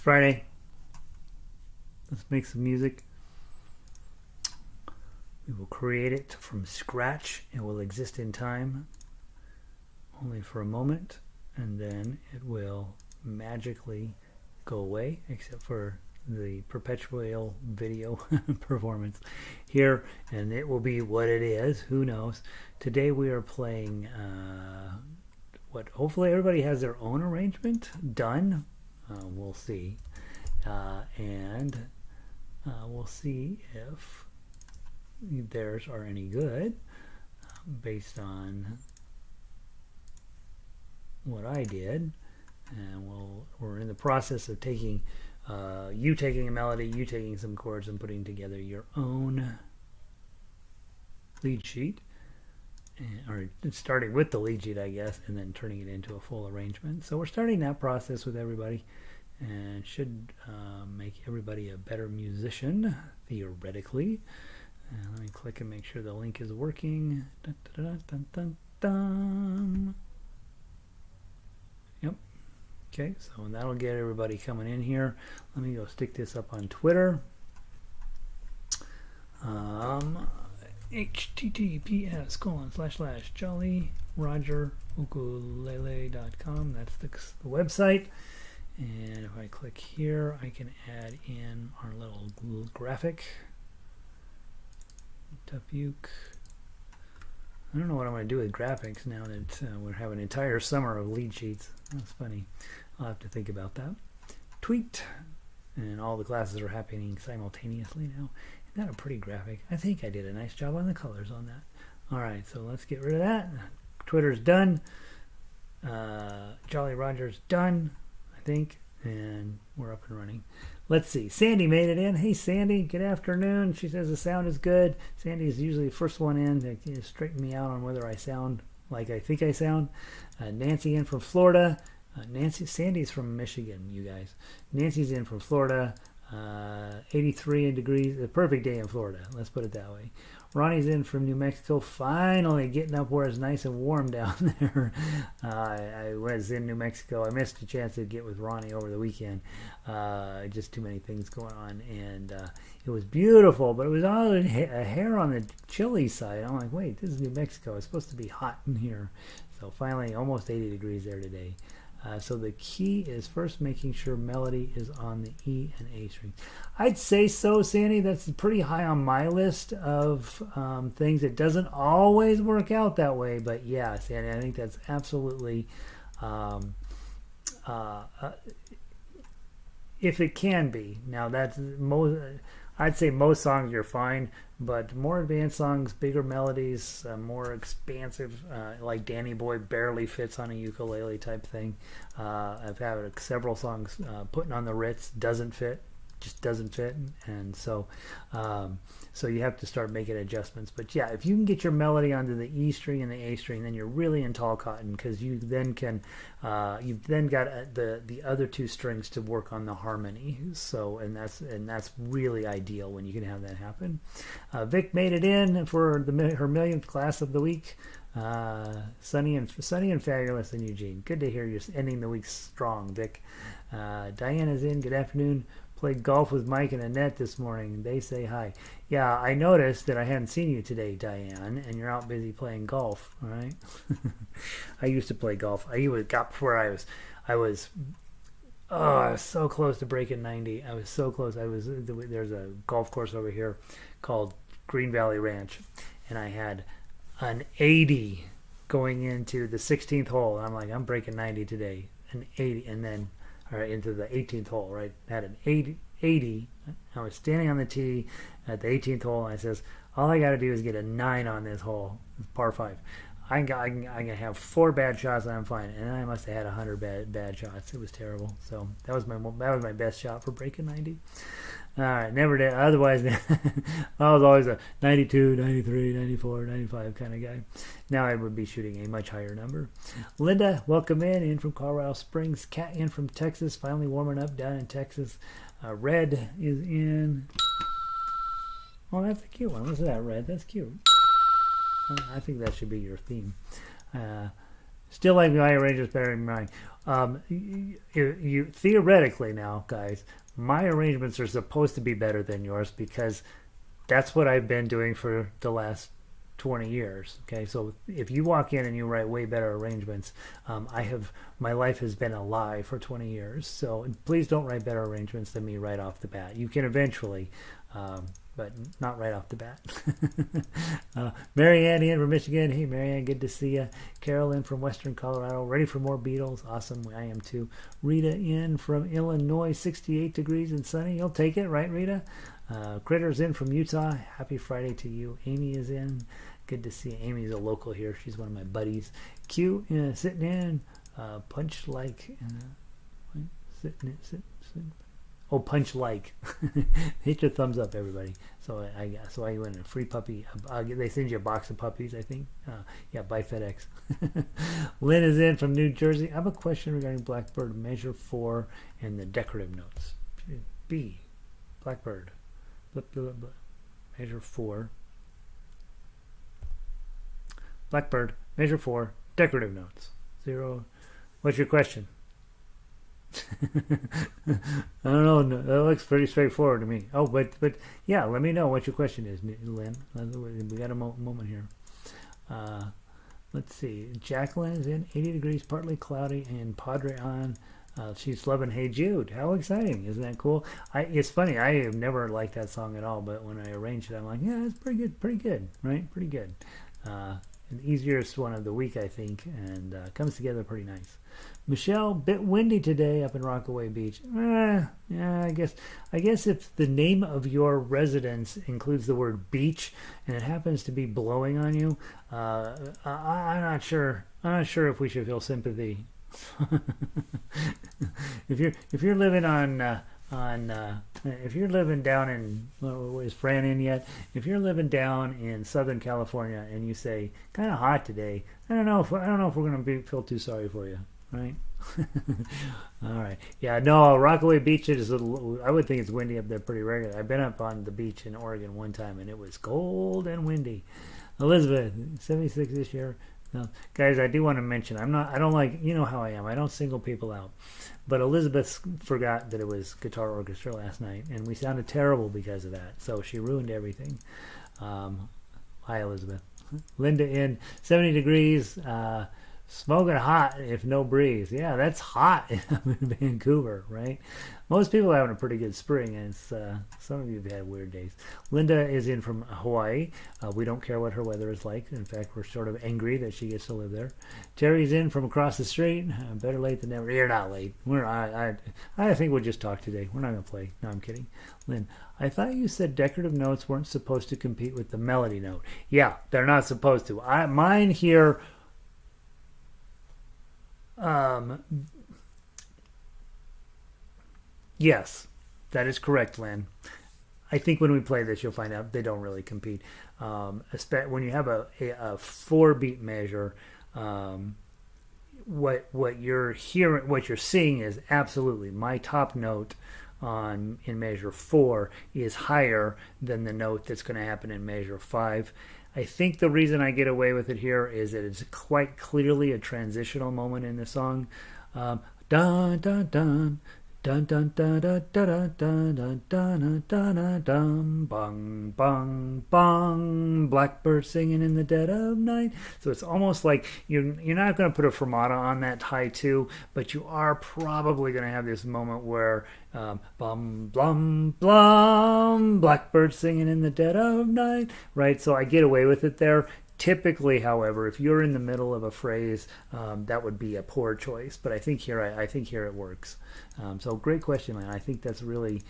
Friday. Let's make some music. We will create it from scratch. It will exist in time only for a moment, and then it will magically go away, except for the perpetual video performance here, and it will be what it is. Who knows? Today we are playing what hopefully everybody has their own arrangement done. We'll see, and we'll see if theirs are any good based on what I did. And we're in the process of taking you taking a melody, you taking some chords, and putting together your own lead sheet, or starting with the lead sheet, I guess, and then turning it into a full arrangement. So we're starting that process with everybody, and should make everybody a better musician, theoretically. And let me click and make sure the link is working. Dun, dun, dun, dun, dun. Yep. Okay, so that'll get everybody coming in here. Let me go stick this up on Twitter. https://jollyrogerukulele.com. That's the website. And if I click here, I can add in our little graphic. Tuff-uke. I don't know what I'm going to do with graphics now that we have an entire summer of lead sheets. That's funny. I'll have to think about that. Tweet. And all the classes are happening simultaneously now. Isn't that a pretty graphic? I think I did a nice job on the colors on that. Alright, so let's get rid of that. Twitter's done. Jolly Roger's done, I think. And we're up and running. Let's see. Sandy made it in. Hey, Sandy. Good afternoon. She says the sound is good. Sandy is usually the first one in to straighten me out on whether I sound like I think I sound. Nancy in from Florida. Sandy's from Michigan, you guys. Nancy's in from Florida. 83 degrees. A perfect day in Florida. Let's put it that way. Ronnie's in from New Mexico, finally getting up where it's nice and warm down there. I was in New Mexico. I missed a chance to get with Ronnie over the weekend. Just too many things going on, and it was beautiful, but it was all a hair on the chilly side. I'm like, wait, this is New Mexico. It's supposed to be hot in here. So finally, almost 80 degrees there today. So the key is first making sure melody is on the E and A string. I'd say so, Sandy. That's pretty high on my list of things. It doesn't always work out that way, but yeah, Sandy, I think that's absolutely, if it can be. Now, that's most. I'd say most songs you're fine, but more advanced songs, bigger melodies, more expansive, like Danny Boy barely fits on a ukulele type thing. I've had several songs, Putting on the Ritz doesn't fit, just doesn't fit, and so so you have to start making adjustments. But yeah, if you can get your melody onto the E string and the A string, then you're really in tall cotton, because you then can you've then got the other two strings to work on the harmony. So and that's really ideal when you can have that happen. Vic made it in for her millionth class of the week. Sunny and fabulous in Eugene. Good to hear you ending the week strong, Vic. Diana's in. Good afternoon. Played golf with Mike and Annette this morning. They say hi. Yeah, I noticed that I hadn't seen you today, Diane, and you're out busy playing golf. All right. I used to play golf. I got where I was so close to breaking 90. I was so close. There's a golf course over here called Green Valley Ranch, and I had an 80 going into the 16th hole. I'm like, I'm breaking 90 today. An 80, and then into the 18th hole, right? I had an 80. I was standing on the tee at the 18th hole, and I says, all I got to do is get a 9 on this hole. It's par 5. I'm gonna have 4 bad shots, and I'm fine. And I must have had 100 bad shots. It was terrible. So that was my best shot for breaking 90. All right, never did. Otherwise, I was always a 92, 93, 94, 95 kind of guy. Now I would be shooting a much higher number. Linda, welcome in from Colorado Springs. Kat in from Texas, finally warming up down in Texas. Red is in. Oh, that's a cute one. What's that, Red? That's cute. I think that should be your theme. Still like my arrangements better than mine. You theoretically now, guys, my arrangements are supposed to be better than yours because that's what I've been doing for the last 20 years. Okay, so if you walk in and you write way better arrangements, my life has been a lie for 20 years. So please don't write better arrangements than me right off the bat. You can eventually, but not right off the bat. Marianne in from Michigan. Hey, Marianne, good to see you. Carolyn from Western Colorado. Ready for more Beatles? Awesome. I am too. Rita in from Illinois. 68 degrees and sunny. You'll take it, right, Rita? Critters in from Utah. Happy Friday to you. Amy is in. Good to see you. Amy's a local here. She's one of my buddies. Q sitting in. Punch like. Oh, punch like. Hit your thumbs up, everybody. So I went a free puppy. They send you a box of puppies, I think. Yeah, by FedEx. Lynn is in from New Jersey. I have a question regarding Blackbird measure 4 and the decorative notes. B. Blackbird. Blip, blip, blip. Measure 4. Blackbird, measure 4, decorative notes. 0. What's your question? I don't know. That looks pretty straightforward to me. Oh, but yeah, let me know what your question is, Lynn. We got a moment here. Let's see. Jacqueline is in 80 degrees, partly cloudy, and Padre on. She's loving Hey Jude. How exciting. Isn't that cool? It's funny. I have never liked that song at all, but when I arranged it, I'm like, yeah, it's pretty good, right? Pretty good. An easiest one of the week, I think, and comes together pretty nice. Michelle, bit windy today up in Rockaway Beach. Yeah, I guess if the name of your residence includes the word beach and it happens to be blowing on you, I'm not sure. I'm not sure if we should feel sympathy. if you're living if you're living down in, is Fran in yet? If you're living down in Southern California and you say kind of hot today, I don't know if we're going to feel too sorry for you, right? All right. Yeah. No, Rockaway Beach is. I would think it's windy up there pretty regular. I've been up on the beach in Oregon one time and it was cold and windy. Elizabeth, 76 this year. Now, guys, I do want to mention, I don't like, you know how I am. I don't single people out. But Elizabeth forgot that it was guitar orchestra last night, and we sounded terrible because of that. So she ruined everything. Hi, Elizabeth. Linda in 70 degrees, smoking hot if no breeze. Yeah, that's hot in Vancouver, right? Most people are having a pretty good spring, and some of you have had weird days. Linda is in from Hawaii. We don't care what her weather is like. In fact, we're sort of angry that she gets to live there. Terry's in from across the street. Better late than never. You're not late. I think we'll just talk today. We're not going to play. No, I'm kidding. Lynn, I thought you said decorative notes weren't supposed to compete with the melody note. Yeah, they're not supposed to. Mine here... yes, that is correct, Lynn. I think when we play this, you'll find out they don't really compete. When you have a 4-beat measure, what you're hearing, what you're seeing is absolutely my top note in measure 4 is higher than the note that's going to happen in measure 5. I think the reason I get away with it here is that it's quite clearly a transitional moment in the song. Dun dun dun dun dun dun dun dun dun dun dun dun bong bong bong, Blackbird singing in the dead of night. So it's almost like you're not going to put a fermata on that high 2, but you are probably going to have this moment where bum blum blum, Blackbird singing in the dead of night, right? So I get away with it there. Typically, however, if you're in the middle of a phrase, that would be a poor choice. But I think here it works. So great question, man. I think that's really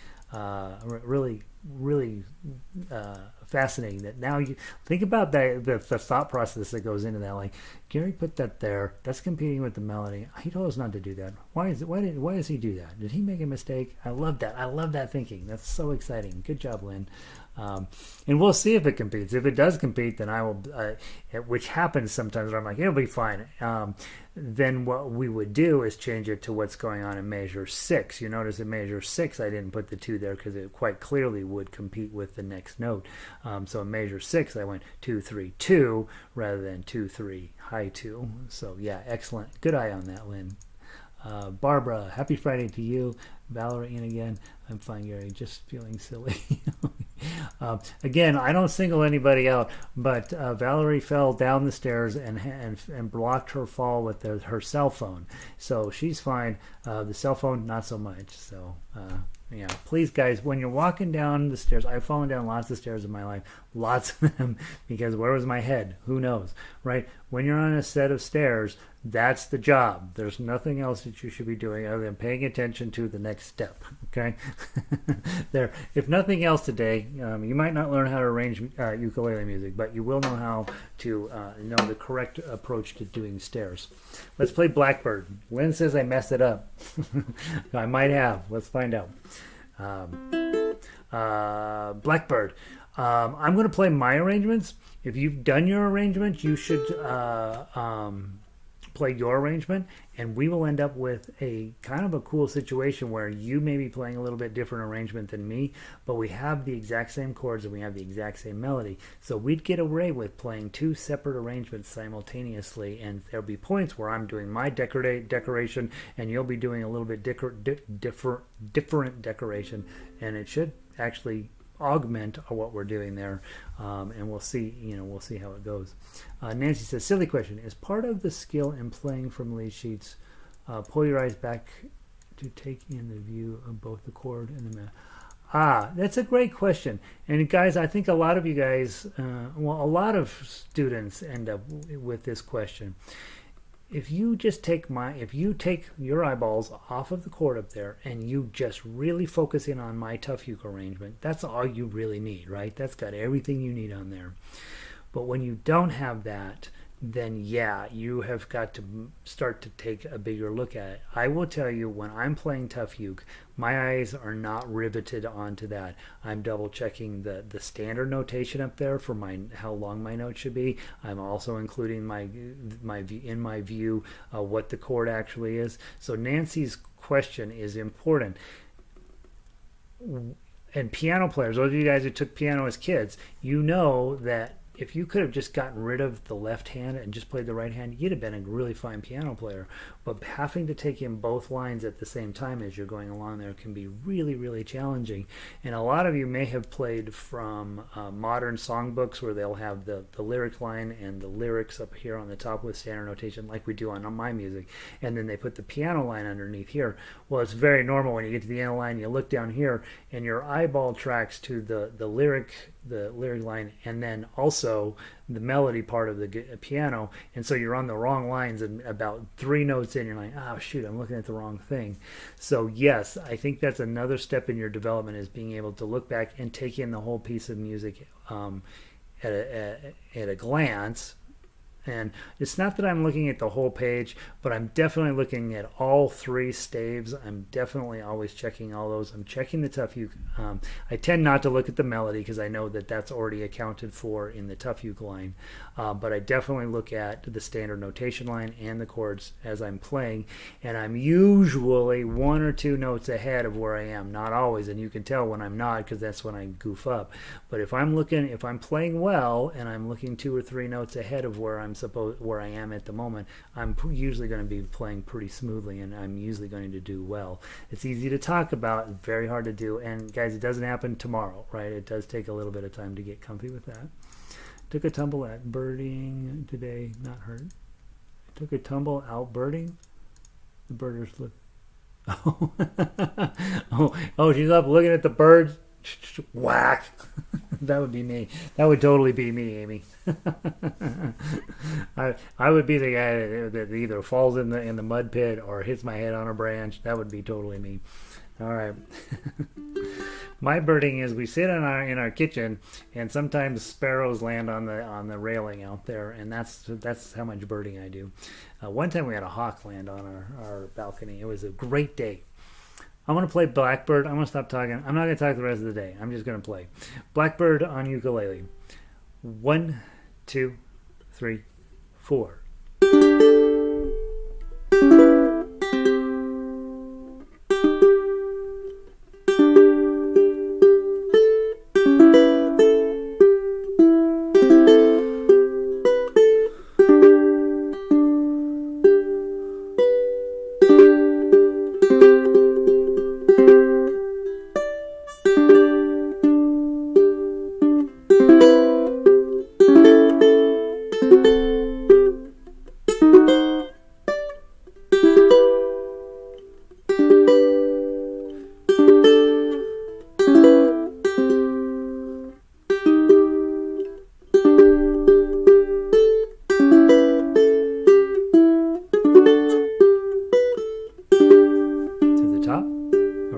fascinating. That now you think about the thought process that goes into that. Like Gary put that there. That's competing with the melody. He told us not to do that. Why does he do that? Did he make a mistake? I love that. I love that thinking. That's so exciting. Good job, Lynn. And we'll see if it competes. If it does compete, then I will, which happens sometimes where I'm like, it'll be fine. then what we would do is change it to what's going on in measure 6. You notice in measure 6 I didn't put the 2 there because it quite clearly would compete with the next note. So in measure 6 I went 2 3 2 rather than 2 3 high 2. So yeah, excellent. Good eye on that, Lynn. Barbara, happy Friday to you. Valerie in again. I'm fine, Gary. Just feeling silly. Again, I don't single anybody out, but Valerie fell down the stairs and blocked her fall with her cell phone. So she's fine. The cell phone, not so much. So yeah, please, guys, when you're walking down the stairs, I've fallen down lots of stairs in my life, lots of them, because where was my head? Who knows, right? When you're on a set of stairs, that's the job. There's nothing else that you should be doing other than paying attention to the next step, okay? There, if nothing else today, you might not learn how to arrange ukulele music, but you will know how to know the correct approach to doing stairs. Let's play Blackbird. Lynn says I messed it up. I might have. Let's find out. Blackbird. I'm going to play my arrangements. If you've done your arrangement, you should play your arrangement, and we will end up with a kind of a cool situation where you may be playing a little bit different arrangement than me, but we have the exact same chords and we have the exact same melody. So we'd get away with playing 2 separate arrangements simultaneously, and there'll be points where I'm doing my decoration and you'll be doing a little bit different decoration, and it should actually augment what we're doing there, and we'll see how it goes. Nancy says, silly question, is part of the skill in playing from lead sheets pull your eyes back to take in the view of both the chord and the melody? That's a great question, and guys, I think a lot of you guys, a lot of students end up with this question. If you take your eyeballs off of the chord up there and you just really focus in on my Tuff uke arrangement, that's all you really need, right? That's got everything you need on there. But when you don't have that, then yeah, you have got to start to take a bigger look at it. I will tell you, when I'm playing Tuff uke, my eyes are not riveted onto that. I'm double checking the standard notation up there for how long my note should be. I'm also including in my view what the chord actually is. So Nancy's question is important. And piano players, those of you guys who took piano as kids, you know that if you could have just gotten rid of the left hand and just played the right hand, you'd have been a really fine piano player. But having to take in both lines at the same time as you're going along there can be really, really challenging. And a lot of you may have played from modern songbooks where they'll have the lyric line and the lyrics up here on the top with standard notation like we do on my music. And then they put the piano line underneath here. Well, it's very normal when you get to the end of the line, you look down here and your eyeball tracks to the lyric line, and then also the melody part of the piano, and so you're on the wrong lines, and about 3 notes in you're like, oh shoot, I'm looking at the wrong thing. So yes, I think that's another step in your development, is being able to look back and take in the whole piece of music at a glance. And it's not that I'm looking at the whole page, but I'm definitely looking at all 3 staves. I'm definitely always checking all those. I'm checking the Tuff uke. I tend not to look at the melody because I know that that's already accounted for in the Tuff uke line. But I definitely look at the standard notation line and the chords as I'm playing. And I'm usually 1 or 2 notes ahead of where I am. Not always, and you can tell when I'm not, because that's when I goof up. But if I'm playing well and I'm looking 2 or 3 notes ahead of where I am at the moment, I'm usually going to be playing pretty smoothly, and I'm usually going to do well. It's easy to talk about, very hard to do, and guys, it doesn't happen tomorrow, right? It does take a little bit of time to get comfy with that. Took a tumble at birding today, not hurt. Took a tumble out birding. The birders look. Oh, she's up looking at the birds. Whack. That would be me. That would totally be me, Amy. I would be the guy that either falls in the mud pit or hits my head on a branch. That would be totally me. All right. My birding is we sit in our kitchen, and sometimes sparrows land on the railing out there, and that's how much birding I do. One time we had a hawk land on our balcony. It was a great day. I'm going to play Blackbird. I'm going to stop talking. I'm not going to talk the rest of the day. I'm just going to play Blackbird on ukulele. 1, 2, 3, 4.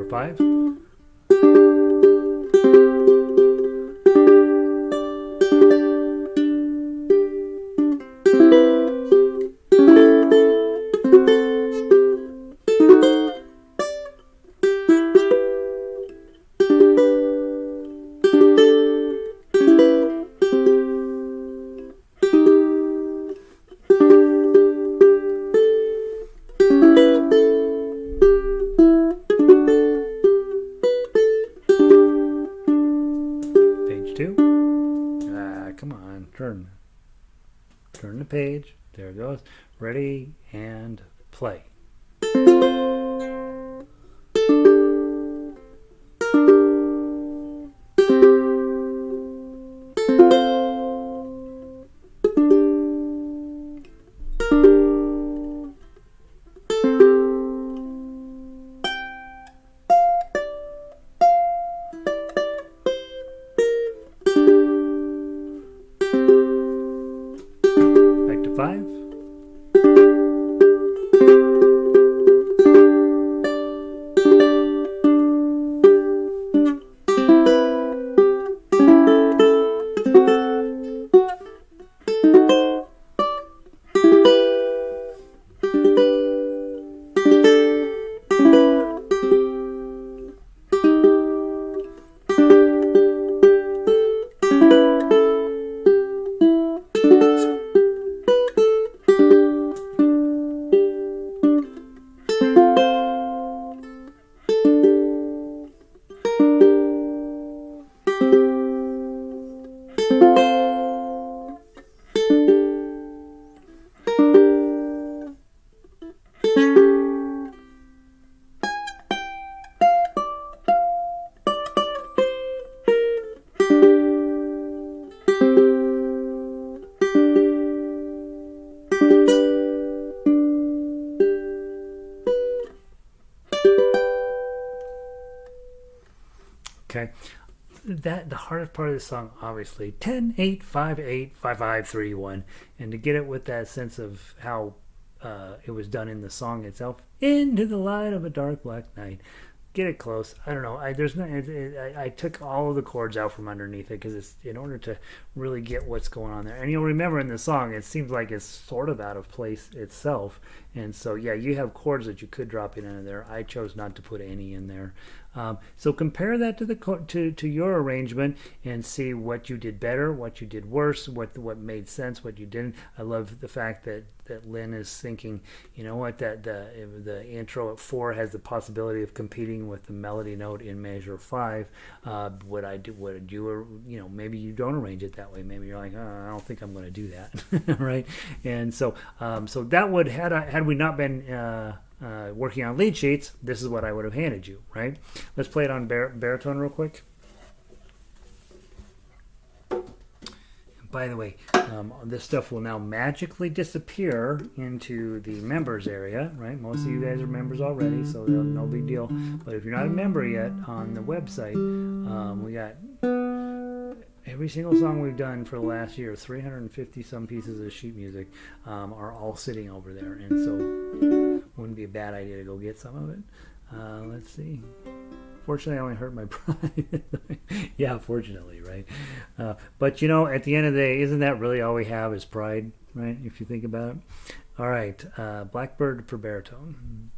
5. Come on, turn the page. There it goes. Ready and play. Back to 5. Okay, the hardest part of the song, obviously, 10, 8, 5, 8, 5, 5, 3, 1, and to get it with that sense of how it was done in the song itself, into the light of a dark black night. Get it close. I don't know. I took all of the chords out from underneath it because it's in order to really get what's going on there. And you'll remember in the song, it seems like it's sort of out of place itself. And so, yeah, you have chords that you could drop in under there. I chose not to put any in there. So compare that to your arrangement and see what you did better, what you did worse, what made sense, what you didn't. I love the fact that Lynn is thinking, you know what, that the intro at 4 has the possibility of competing with the melody note in measure 5. Would you, maybe you don't arrange it that way. Maybe you're like, oh, I don't think I'm going to do that, right? And so that would had we not been working on lead sheets, this is what I would have handed you, right? Let's play it on baritone real quick. By the way, this stuff will now magically disappear into the members area, right? Most of you guys are members already, so no big deal. But if you're not a member yet on the website, we got every single song we've done for the last year, 350 some pieces of sheet music, are all sitting over there. And so wouldn't be a bad idea to go get some of it. Let's see. Fortunately, I only hurt my pride. Yeah, fortunately, right? But, at the end of the day, isn't that really all we have is pride, right? If you think about it. All right, Blackbird for baritone.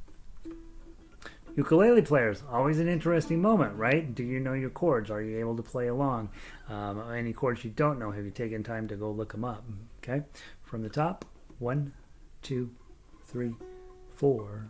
Ukulele players, always an interesting moment, right? Do you know your chords? Are you able to play along? Any chords you don't know, have you taken time to go look them up? Okay, from the top, 1, 2, 3, 4.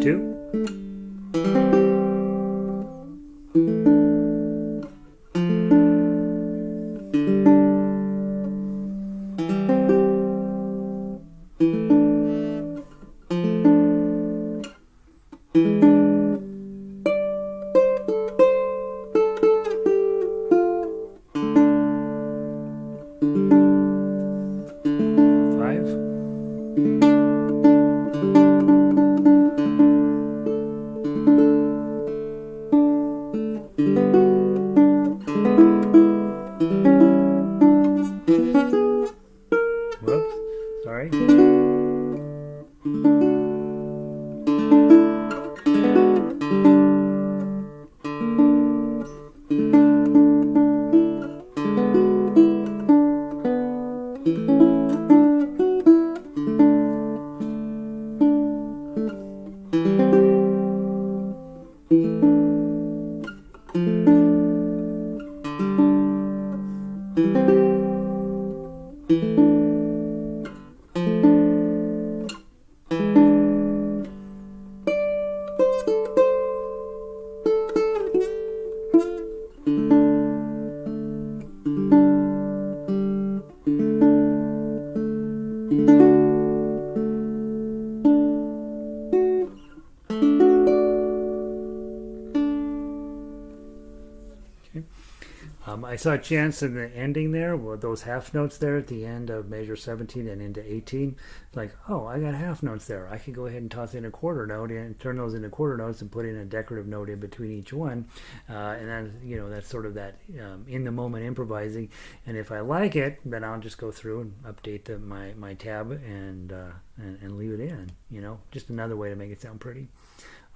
2. I saw a chance in the ending there, with those half notes there at the end of measure 17 and into 18. Like, oh, I got half notes there. I could go ahead and toss in a quarter note and turn those into quarter notes and put in a decorative note in between each one. And then, you know, that's sort of that in the moment improvising. And if I like it, then I'll just go through and update my tab and leave it in. You know, just another way to make it sound pretty.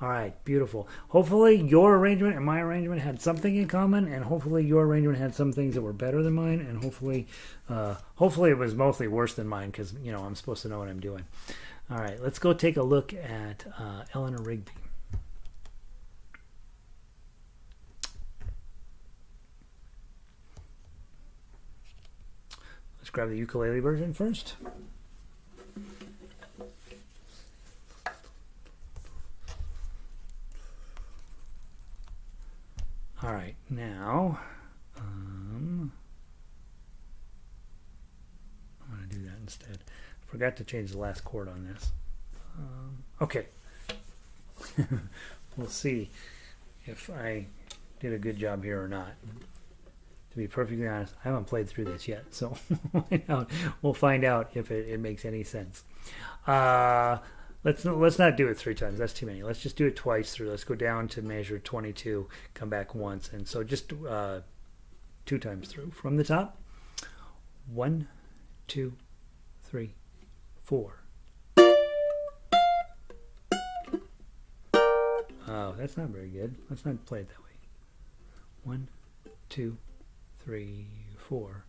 All right, beautiful. Hopefully your arrangement and my arrangement had something in common, and hopefully your arrangement had some things that were better than mine, and hopefully it was mostly worse than mine, because, you know, I'm supposed to know what I'm doing. All right, let's go take a look at Eleanor Rigby. Let's grab the ukulele version first. All right, now I'm going to do that instead. Forgot to change the last chord on this. Okay. We'll see if I did a good job here or not. To be perfectly honest, I haven't played through this yet, so we'll find out if it makes any sense. Let's not do it 3 times. That's too many. Let's just do it twice through. Let's go down to measure 22, come back once, and so just 2 times through from the top. 1, 2, 3, 4. Oh, that's not very good. Let's not play it that way. 1, 2, 3, 4.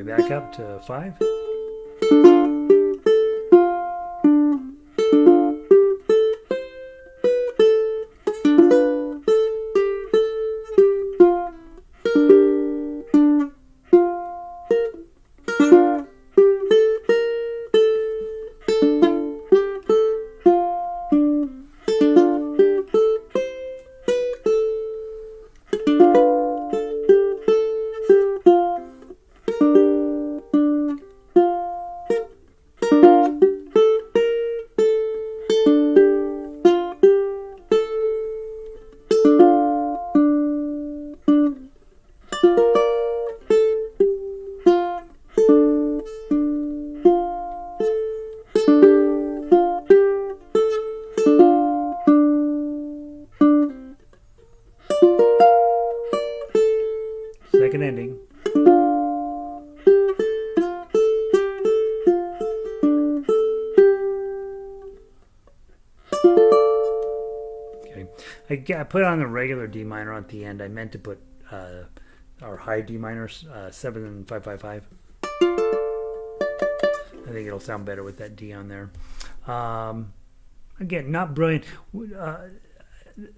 Back up to 5. I put on the regular D minor at the end. I meant to put our high D minor, 7 and 5 5 5. I think it'll sound better with that D on there. Again, not brilliant.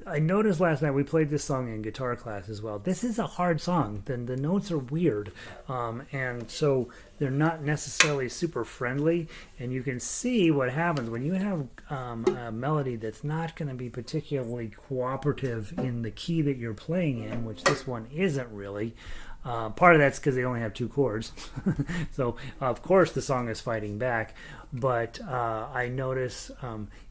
I noticed last night we played this song in guitar class as well. This is a hard song. The notes are weird, and so they're not necessarily super friendly. And you can see what happens when you have a melody that's not going to be particularly cooperative in the key that you're playing in, which this one isn't really. Part of that's because they only have 2 chords. So, of course, the song is fighting back. But I notice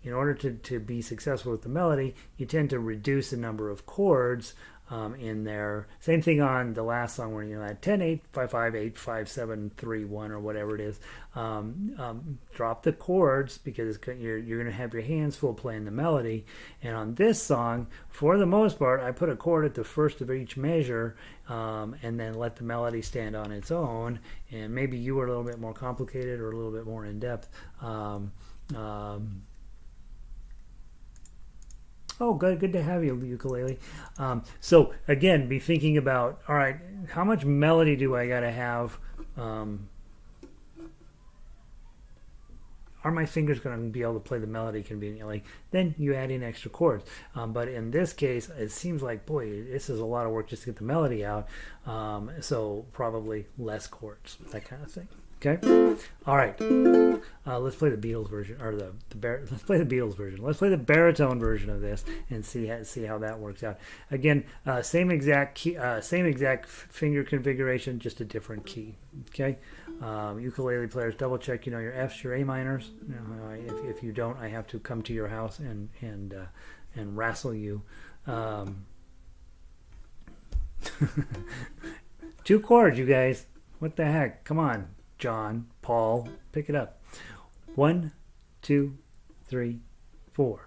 in order to be successful with the melody, you tend to reduce the number of chords in there. Same thing on the last song where you had 10, 8, 5, 5, 8, 5, 7, 3, 1, or whatever it is. Drop the chords because you're going to have your hands full playing the melody. And on this song, for the most part, I put a chord at the first of each measure and then let the melody stand on its own. And maybe you were a little bit more complicated or a little bit more in depth. Oh, good to have you, ukulele. So again, be thinking about, all right, how much melody do I got to have? Are my fingers going to be able to play the melody conveniently? Then you add in extra chords. But in this case, it seems like, boy, this is a lot of work just to get the melody out. So probably less chords, that kind of thing. Okay. All right. Let's play the Beatles version, or let's play the Beatles version. Let's play the baritone version of this and see how that works out. Again, same exact key, same exact finger configuration, just a different key. Okay. Ukulele players, double check. You know your Fs, your A minors. If you don't, I have to come to your house and wrestle you. 2 chords, you guys. What the heck? Come on. John, Paul, pick it up. 1, 2, 3, 4.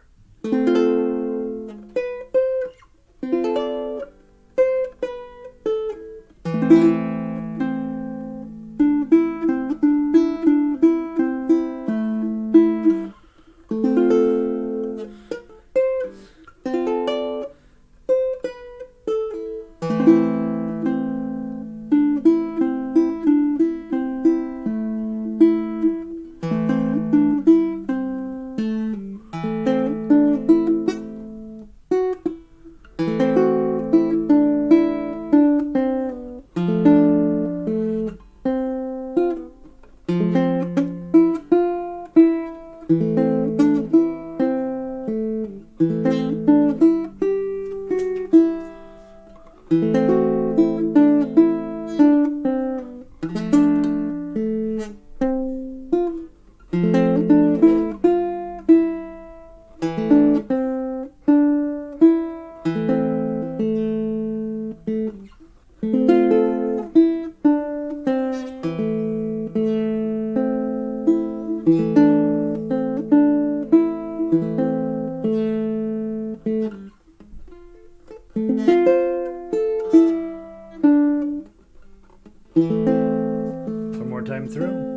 One more time through.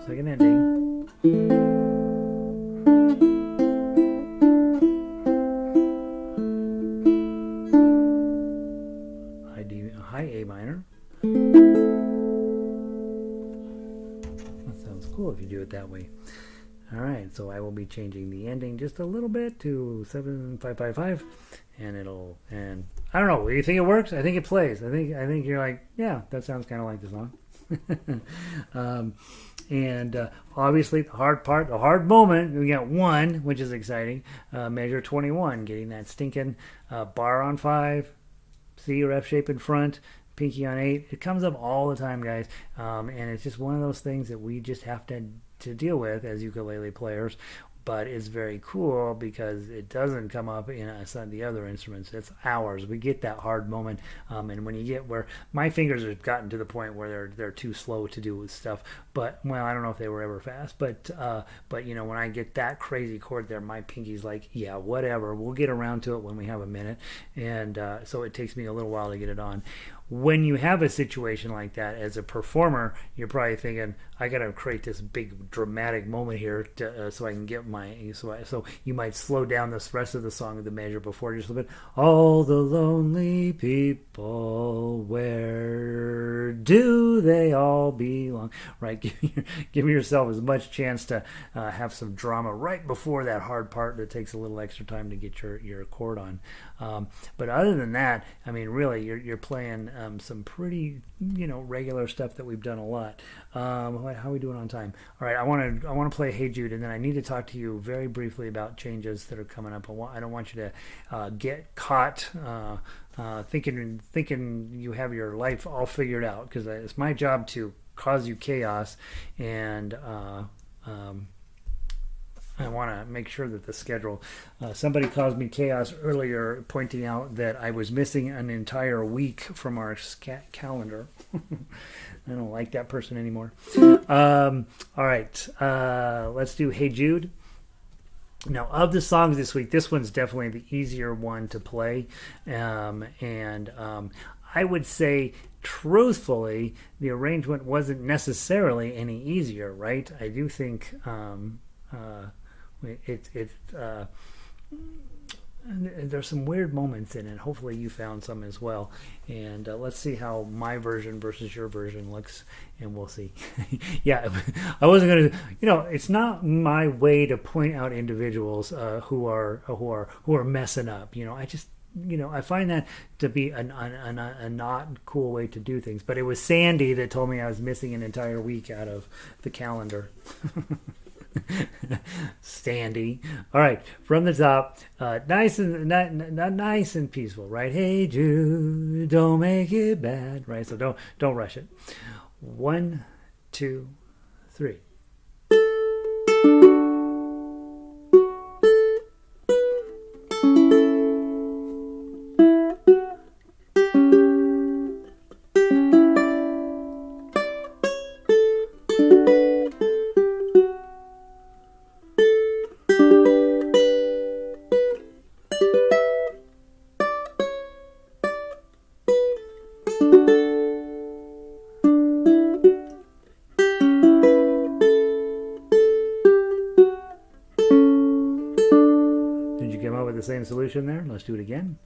Second ending. High A minor. That sounds cool if you do it that way. All right, so I will be changing the ending just a little bit to 7555, and I don't know. Do you think it works? I think it plays. I think you're like, yeah, that sounds kind of like the song. And obviously the hard moment, we got 1, which is exciting. Measure 21, getting that stinking bar on 5, C or F shape in front, pinky on 8. It comes up all the time, guys, and it's just one of those things that we just have to deal with as ukulele players. But it's very cool because it doesn't come up in some of the other instruments. It's ours. We get that hard moment, and when you get where my fingers have gotten to the point where they're too slow to do stuff. But well, I don't know if they were ever fast. But when I get that crazy chord there, my pinky's like, yeah, whatever. We'll get around to it when we have a minute, and so it takes me a little while to get it on. When you have a situation like that as a performer, you're probably thinking, I got to create this big dramatic moment here so I can get so you might slow down the rest of the song of the measure before just a little bit. All the lonely people, where do they all belong? Right, give yourself as much chance to have some drama right before that hard part that takes a little extra time to get your chord on. But other than that, I mean, really, you're playing some pretty regular stuff that we've done a lot. How are we doing on time? All right, I want to play Hey Jude, and then I need to talk to you very briefly about changes that are coming up. I don't want you to get caught thinking you have your life all figured out, because it's my job to cause you chaos, and I want to make sure that the schedule. Somebody caused me chaos earlier, pointing out that I was missing an entire week from our calendar. I don't like that person anymore. All right, let's do Hey Jude. Now, of the songs this week, this one's definitely the easier one to play, and I would say, truthfully, the arrangement wasn't necessarily any easier, right? I do think there's some weird moments in it. Hopefully you found some as well, and let's see how my version versus your version looks, and we'll see. Yeah, I wasn't gonna, it's not my way to point out individuals who are messing up. I just, I find that to be a not cool way to do things. But it was Sandy that told me I was missing an entire week out of the calendar. Sandy. All right, from the top, nice and peaceful, right? Hey Jude, don't make it bad, right? So don't rush it. 1, 2, 3. Same solution there. Let's do it again.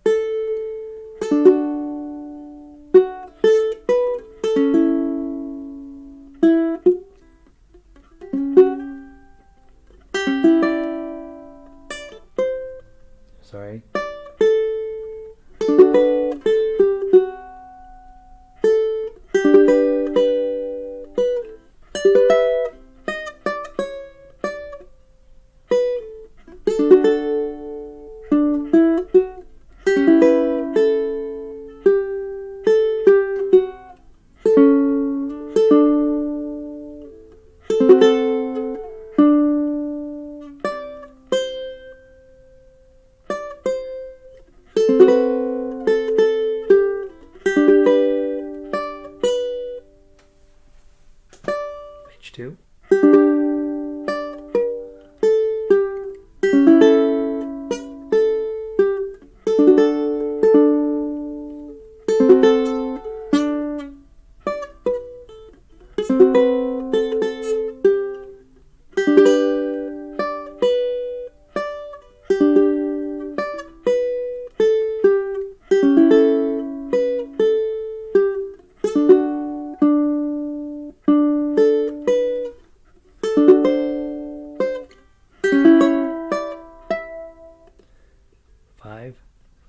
Sorry. H2.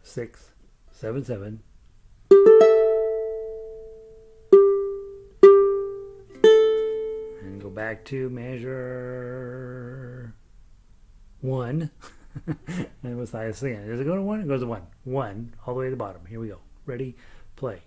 6, 7, 7. And go back to measure 1. And what's the highest thing? Does it go to 1? It goes to 1. 1 all the way to the bottom. Here we go. Ready? Play.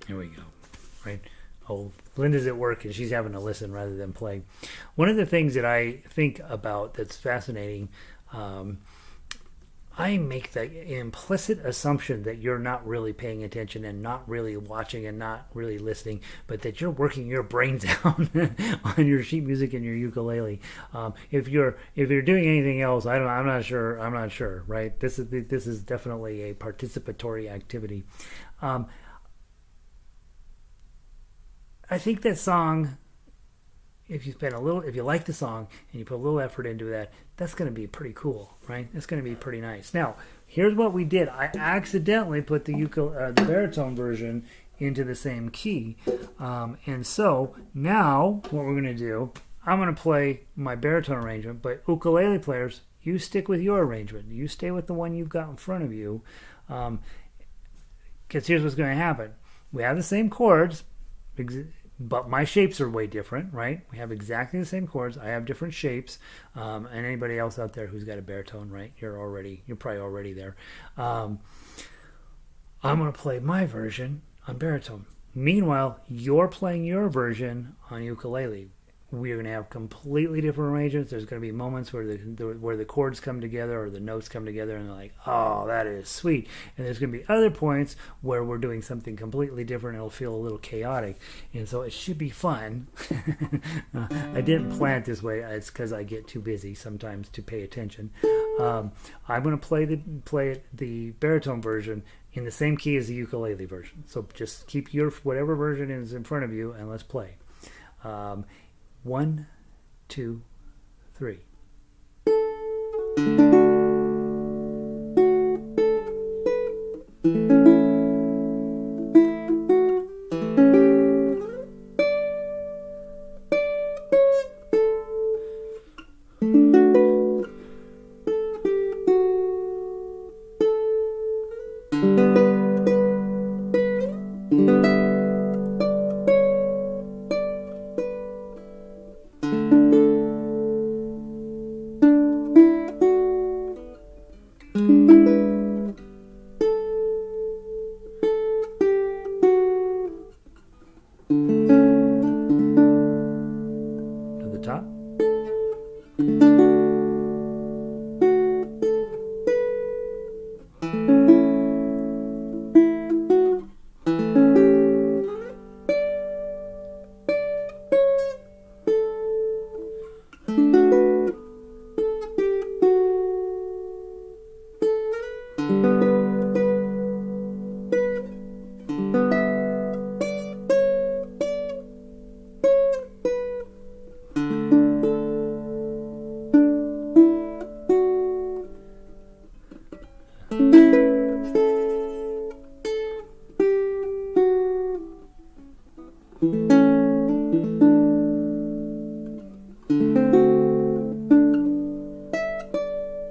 Here we go. Right? Oh, Linda's at work and she's having to listen rather than play. One of the things that I think about that's fascinating, I make the implicit assumption that you're not really paying attention and not really watching and not really listening, but that you're working your brains out on your sheet music and your ukulele. If you're doing anything else, I'm not sure. Right? This is definitely a participatory activity. I think that song, if you like the song and you put a little effort into that, that's going to be pretty cool, right? That's going to be pretty nice. Now, here's what we did. I accidentally put the baritone version into the same key. And so now what we're going to do, I'm going to play my baritone arrangement, but ukulele players, you stick with your arrangement. You stay with the one you've got in front of you. Because here's what's going to happen. We have the same chords, but my shapes are way different, right? We have exactly the same chords. I have different shapes. And anybody else out there who's got a baritone, right? You're probably already there. I'm going to play my version on baritone. Meanwhile, you're playing your version on ukulele. We're going to have completely different arrangements. There's going to be moments where the chords come together or the notes come together and they're like, oh, that is sweet. And there's going to be other points where we're doing something completely different and it'll feel a little chaotic. And so it should be fun. I didn't plan it this way. It's because I get too busy sometimes to pay attention. I'm going to play the baritone version in the same key as the ukulele version. So just keep your whatever version is in front of you and let's play. 1, 2, 3. To the top.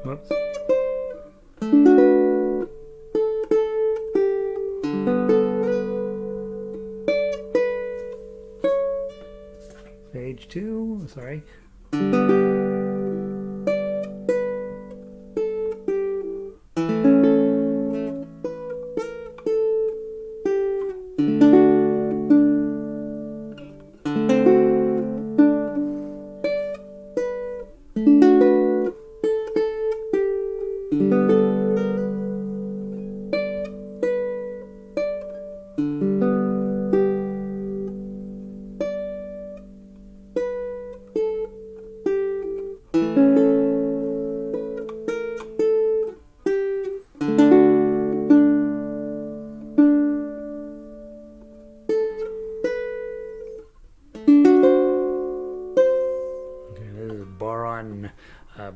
Whoops. Page 2, sorry.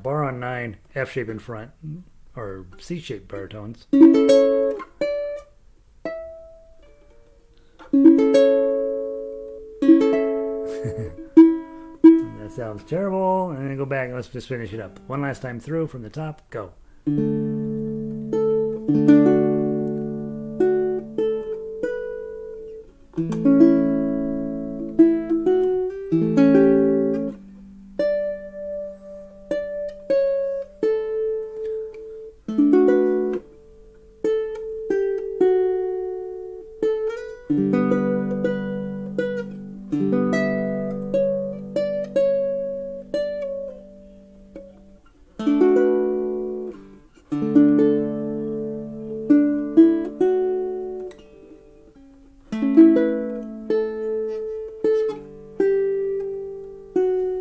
Bar on 9, F shape in front, or C shape baritones. That sounds terrible. And then go back and let's just finish it up. One last time through from the top, go.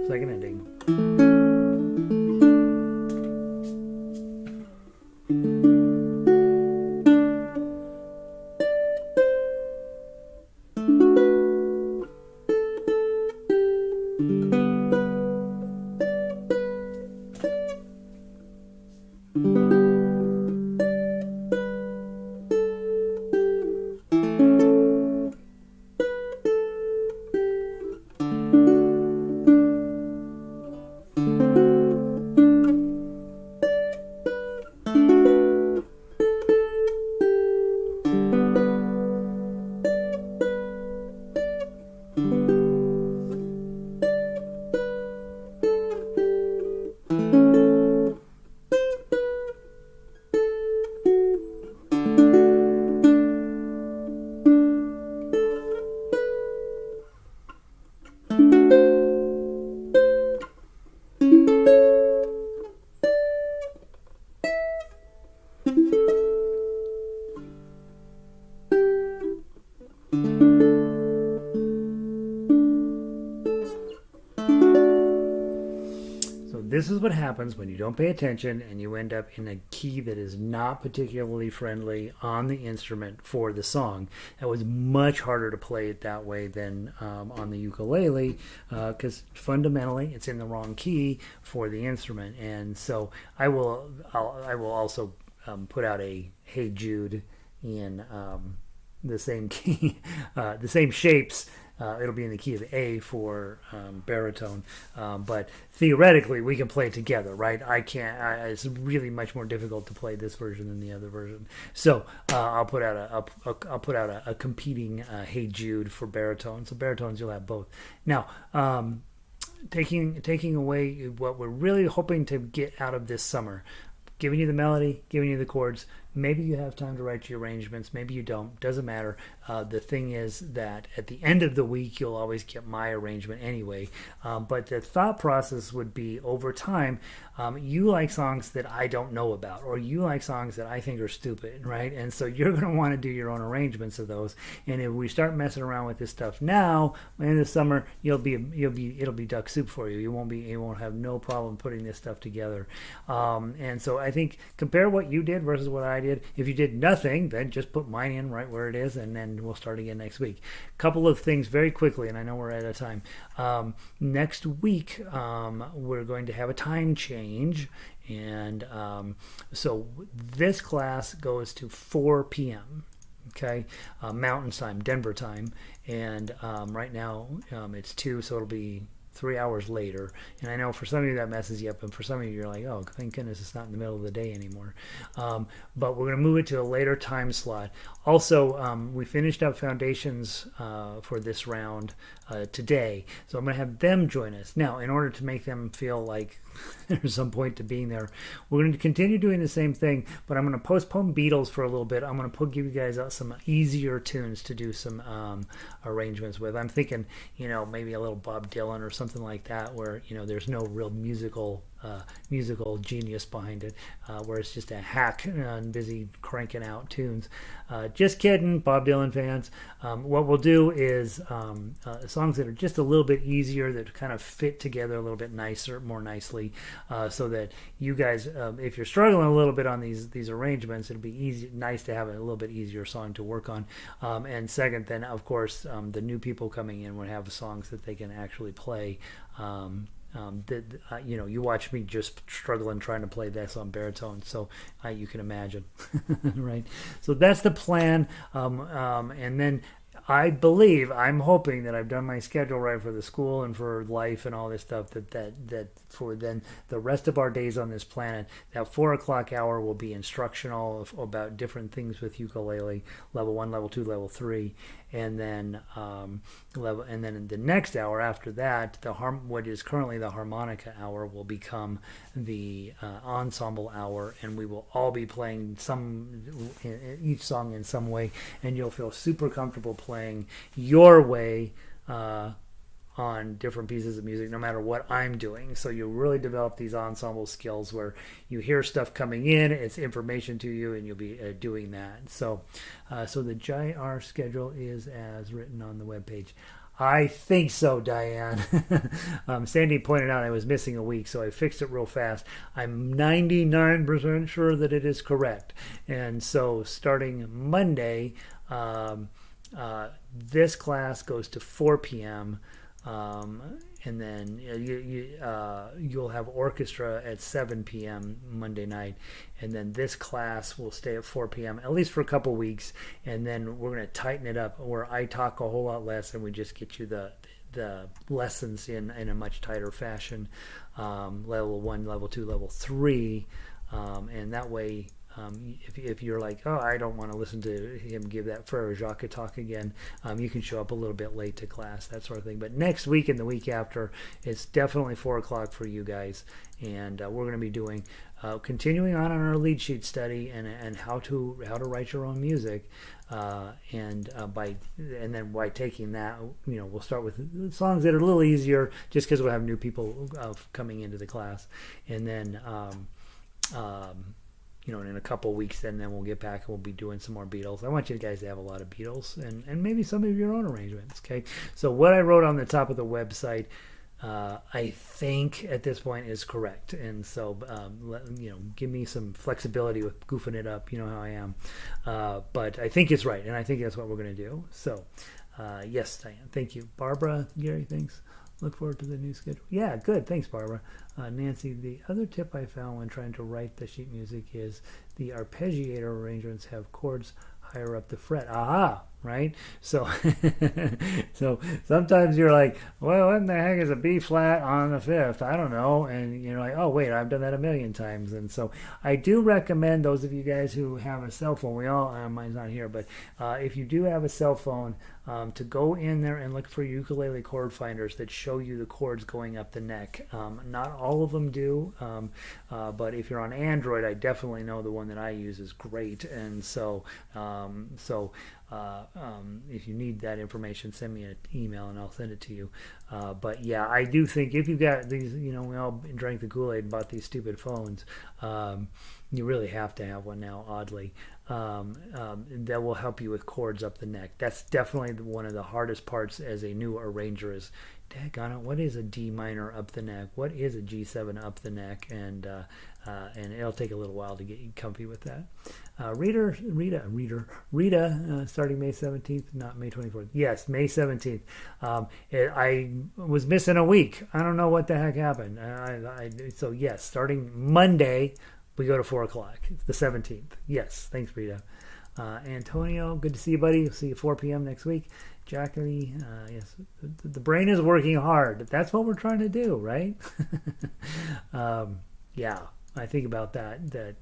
Second ending. This is what happens when you don't pay attention and you end up in a key that is not particularly friendly on the instrument for the song. It was much harder to play it that way than on the ukulele because fundamentally it's in the wrong key for the instrument. And so I will also put out a Hey Jude in the same key, the same shapes. It'll be in the key of A for baritone, but theoretically we can play it together, right? I can't. It's really much more difficult to play this version than the other version. So I'll put out a competing Hey Jude for baritone. So baritones you'll have both. Now, taking away what we're really hoping to get out of this summer. Giving you the melody, giving you the chords. Maybe you have time to write your arrangements. Maybe you don't. Doesn't matter. The thing is that at the end of the week, you'll always get my arrangement anyway. But the thought process would be over time, you like songs that I don't know about, or you like songs that I think are stupid, right? And so you're going to want to do your own arrangements of those. And if we start messing around with this stuff now, in the summer, it'll be duck soup for you. You won't have no problem putting this stuff together. And so I think compare what you did versus what I did. If you did nothing, then just put mine in right where it is, and then we'll start again next week. Couple of things very quickly, and I know we're out of time. Next week, we're going to have a time change, And so this class goes to 4 p.m. Okay, Mountain Time, Denver time, and right now it's 2, so it'll be 3 hours later. And I know for some of you that messes you up, and for some of you you're like, oh, thank goodness it's not in the middle of the day anymore. But we're going to move it to a later time slot. Also, we finished up foundations for this round today, so I'm going to have them join us. Now, in order to make them feel like there's some point to being there, we're going to continue doing the same thing, but I'm going to postpone Beatles for a little bit. I'm going to give you guys some easier tunes to do some arrangements with. I'm thinking, maybe a little Bob Dylan or something like that, where there's no real musical genius behind it, where it's just a hack and busy cranking out tunes. Just kidding, Bob Dylan fans. What we'll do is songs that are just a little bit easier, that kind of fit together a little bit more nicely, so that you guys, if you're struggling a little bit on these arrangements, it'll be nice to have a little bit easier song to work on. And second, then of course, the new people coming in would have songs that they can actually play. You watch me just struggling trying to play this on baritone, so you can imagine. Right, so that's the plan. And then I'm hoping that I've done my schedule right for the school and for life and all this stuff, that for then the rest of our days on this planet, that 4 o'clock hour will be instructional about different things with ukulele, level 1, level 2, level 3, and then in the next hour after that, what is currently the harmonica hour will become the ensemble hour, and we will all be playing each song in some way, and you'll feel super comfortable playing your way on different pieces of music, no matter what I'm doing. So you'll really develop these ensemble skills where you hear stuff coming in, it's information to you, and you'll be doing that. So the JR schedule is as written on the webpage. I think so, Diane. Sandy pointed out I was missing a week, so I fixed it real fast. I'm 99% sure that it is correct. And so starting Monday, this class goes to 4 p.m., and then you'll have orchestra at 7 p.m. Monday night, and then this class will stay at 4 p.m. at least for a couple weeks, and then we're going to tighten it up where I talk a whole lot less, and we just get you the lessons in a much tighter fashion, level 1, level 2, level 3, and that way. If you're like, oh, I don't want to listen to him give that Frere Jacques talk again, you can show up a little bit late to class, that sort of thing. But next week and the week after, it's definitely 4 o'clock for you guys, and we're going to be doing continuing on our lead sheet study and how to write your own music, and then by taking that, we'll start with songs that are a little easier, just because we'll have new people coming into the class, and then. In a couple of weeks, then we'll get back and we'll be doing some more Beatles. I want you guys to have a lot of Beatles and maybe some of your own arrangements. Okay, so what I wrote on the top of the website, I think at this point is correct, and so give me some flexibility with goofing it up. You know how I am, but I think it's right, and I think that's what we're going to do. So, yes, Diane, thank you, Barbara, Gary, thanks. Look forward to the new schedule. Yeah, good. Thanks, Barbara. Nancy, the other tip I found when trying to write the sheet music is the arpeggiator arrangements have chords higher up the fret. Aha, right? So so sometimes you're like, well, what in the heck is a B flat on the fifth? I don't know. And you're like, oh, wait, I've done that a million times. And so I do recommend those of you guys who have a cell phone, mine's not here, but if you do have a cell phone, to go in there and look for ukulele chord finders that show you the chords going up the neck. Not all of them do, but if you're on Android, I definitely know the one that I use is great. And so if you need that information, send me an email and I'll send it to you. But yeah, I do think if you got these, we all drank the Kool-Aid and bought these stupid phones. You really have to have one now, oddly. That will help you with chords up the neck. That's definitely one of the hardest parts as a new arranger is, daggone it, what is a D minor up the neck? What is a G7 up the neck? And and it'll take a little while to get you comfy with that. Rita, starting May 17th, not May 24th. Yes, May 17th. I was missing a week. I don't know what the heck happened. So yes, starting Monday, we go to 4 o'clock, the 17th. Yes, thanks, Rita. Antonio, good to see you, buddy. We'll see you 4 p.m. next week. Jackie, yes, the brain is working hard. That's what we're trying to do, right? Yeah, I think about that.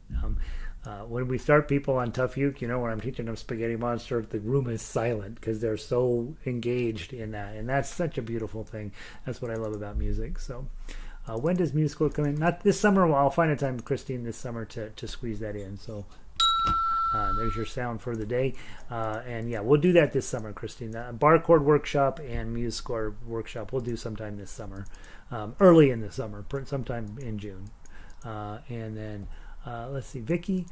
When we start people on Tough Uke, when I'm teaching them Spaghetti Monster, the room is silent because they're so engaged in that. And that's such a beautiful thing. That's what I love about music. So when does musical come in? Not this summer. Well, I'll find a time, Christine, this summer to squeeze that in. So there's your sound for the day. And yeah, we'll do that this summer, Christine. Bar chord workshop and music score workshop we'll do sometime this summer. Early in the summer, sometime in June. And then let's see, Vicky,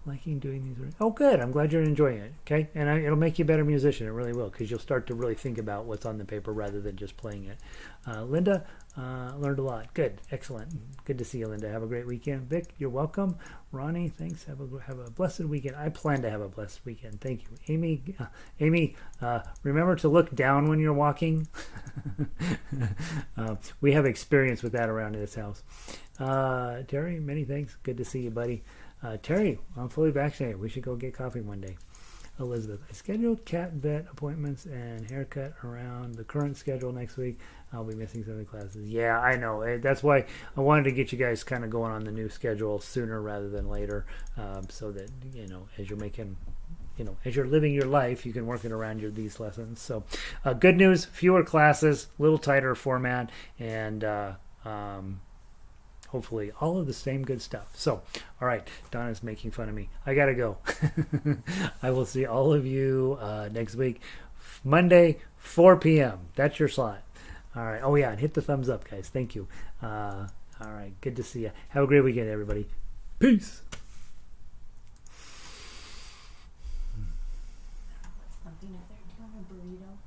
liking doing these. Oh, good. I'm glad you're enjoying it. Okay, and it'll make you a better musician. It really will, because you'll start to really think about what's on the paper rather than just playing it. Linda, learned a lot. Good, excellent. Good to see you, Linda. Have a great weekend. Vic, you're welcome. Ronnie, thanks. Have a blessed weekend. I plan to have a blessed weekend. Thank you, Amy. Remember to look down when you're walking. We have experience with that around this house. Terry, many thanks. Good to see you, buddy. Terry, I'm fully vaccinated. We should go get coffee one day. Elizabeth, I scheduled cat vet appointments and haircut around the current schedule next week. I'll be missing some of the classes. Yeah, I know. That's why I wanted to get you guys kind of going on the new schedule sooner rather than later, so that, as you're making, as you're living your life, you can work it around these lessons. So good news, fewer classes, a little tighter format, and hopefully all of the same good stuff. So, all right, Donna's making fun of me. I got to go. I will see all of you next week, Monday, 4 p.m. That's your slot. All right. Oh, yeah, and hit the thumbs up, guys. Thank you. All right, good to see you. Have a great weekend, everybody. Peace. Something up there. Do you want a burrito?